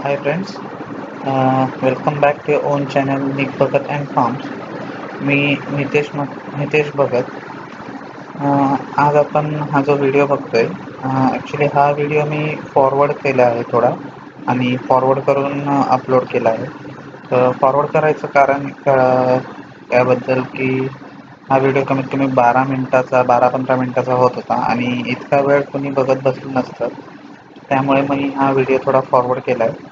Hi friends, welcome back to your own channel Nick Bhagat and Farms. मी नितेश भगत. आज आपण हा जो व्हिडिओ बघतोय, ॲक्च्युली हा व्हिडिओ मी फॉरवर्ड केला आहे थोडा आणि फॉरवर्ड करून अपलोड केला आहे. तर फॉरवर्ड करायचं कारण याबद्दल की हा व्हिडिओ कमीत कमी 12-15 मिनिटाचा होत होता आणि इतका वेळ कोणी बघत बसलं नसतं. त्यामुळे मी हा व्हिडिओ थोडा फॉरवर्ड केला आहे.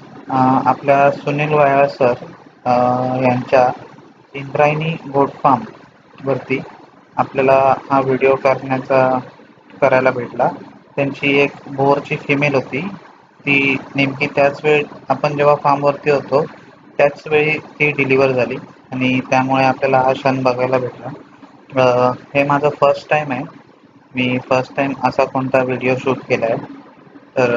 आपल्या सुनील वायाळ सर यांच्या इंद्रायणी गोट फार्मवरती आपल्याला हा व्हिडिओ करायला भेटला. त्यांची एक बोरची फिमेल होती. ती नेमकी त्याच वेळी आपण जेव्हा फार्मवरती होतो त्याच वेळी ती डिलिव्हर झाली आणि त्यामुळे आपल्याला हा क्षण बघायला भेटला. हे माझं फर्स्ट टाईम आहे. मी फर्स्ट टाईम असा कोणता व्हिडिओ शूट केला आहे. तर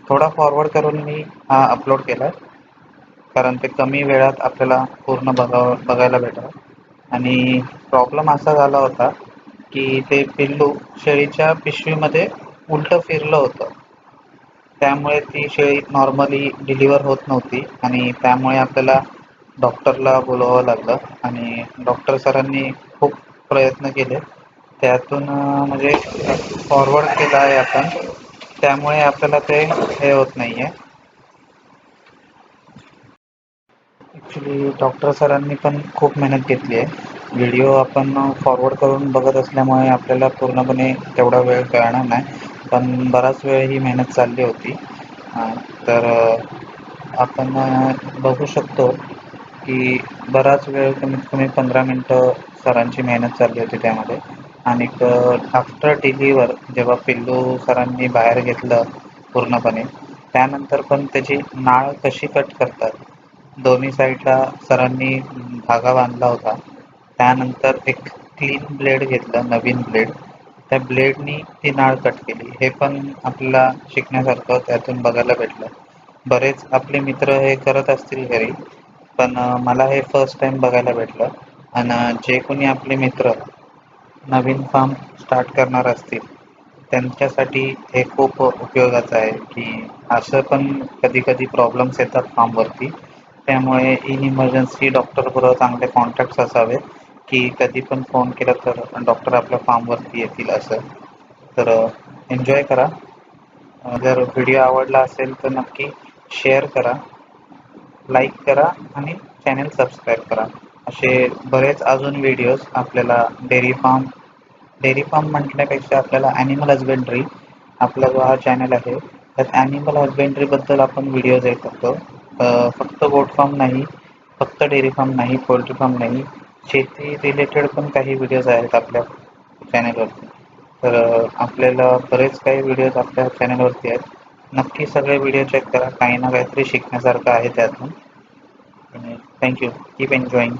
थोडा फॉरवर्ड करून मी हा अपलोड केला आहे. कारण ते कमी वेळात आपल्याला पूर्ण बघायला भेटलं आणि प्रॉब्लेम असा झाला होता की ते पिल्लू शेळीच्या पिशवीमध्ये उलटं फिरलं होतं. त्यामुळे ती शेळी नॉर्मली डिलिव्हर होत नव्हती आणि त्यामुळे आपल्याला डॉक्टरला बोलवावं लागलं आणि डॉक्टर सरांनी खूप प्रयत्न केले. त्यातून म्हणजे फॉरवर्ड केलं आहे आपण. त्यामुळे आपल्याला ते हे होत नाही आहे. ॲक्च्युली डॉक्टर सरांनी पण खूप मेहनत घेतली आहे. व्हिडिओ आपण फॉरवर्ड करून बघत असल्यामुळे आपल्याला पूर्णपणे तेवढा वेळ कळणार नाही. पण बराच वेळ ही मेहनत चालली होती. तर आपण बघू शकतो की बराच वेळ कमीत कमी 15 मिनटं सरांची मेहनत चालली होती त्यामध्ये. आणि आफ्टर डिलिव्हर जेव्हा पिल्लू सरांनी बाहेर घेतलं पूर्णपणे, त्यानंतर पण त्याची नाळ कशी कट करतात, दोन्ही साईडला सरांनी धागा बांधला होता. त्यानंतर एक क्लीन ब्लेड घेतलं, नवीन ब्लेड. त्या ब्लेडनी ती नाळ कट केली. हे पण आपल्याला शिकण्यासारखं त्यातून बघायला भेटलं. बरेच आपले मित्र हे करत असतील घरी, पण मला हे फर्स्ट टाईम बघायला भेटलं. आणि जे कोणी आपले मित्र नवीन फार्म स्टार्ट करणार असतील त्यांच्यासाठी हे खूप उपयोगाचं आहे की असं पण कधी कधी प्रॉब्लेम्स येतात फार्मवरती. त्यामुळे इन इमर्जन्सी डॉक्टरबरोबर चांगले कॉन्टॅक्ट्स असावेत की कधी पण फोन केला तर डॉक्टर आपल्या फार्मवरती येतील असं. तर एन्जॉय करा. जर व्हिडिओ आवडला असेल तर नक्की शेअर करा, लाईक करा आणि चॅनल सबस्क्राईब करा. असे बरेच अजून व्हिडिओज आपल्याला डेअरी फार्म म्हटल्यापेक्षा आपल्याला ॲनिमल हजबेंड्री आपला जो हा चॅनल आहे त्यात ॲनिमल हजबेंड्रीबद्दल आपण व्हिडिओज येत असतो. फक्त गोट फार्म नाही, फक्त डेअरी फार्म नाही, पोल्ट्री फार्म नाही, शेती रिलेटेड पण काही व्हिडिओज आहेत आपल्या चॅनलवरती. तर आपल्याला बरेच काही व्हिडिओज आपल्या चॅनलवरती आहेत. नक्की सगळे व्हिडिओ चेक करा. काही ना काहीतरी शिकण्यासारखं आहे त्यातून. थँक्यू. Keep enjoying.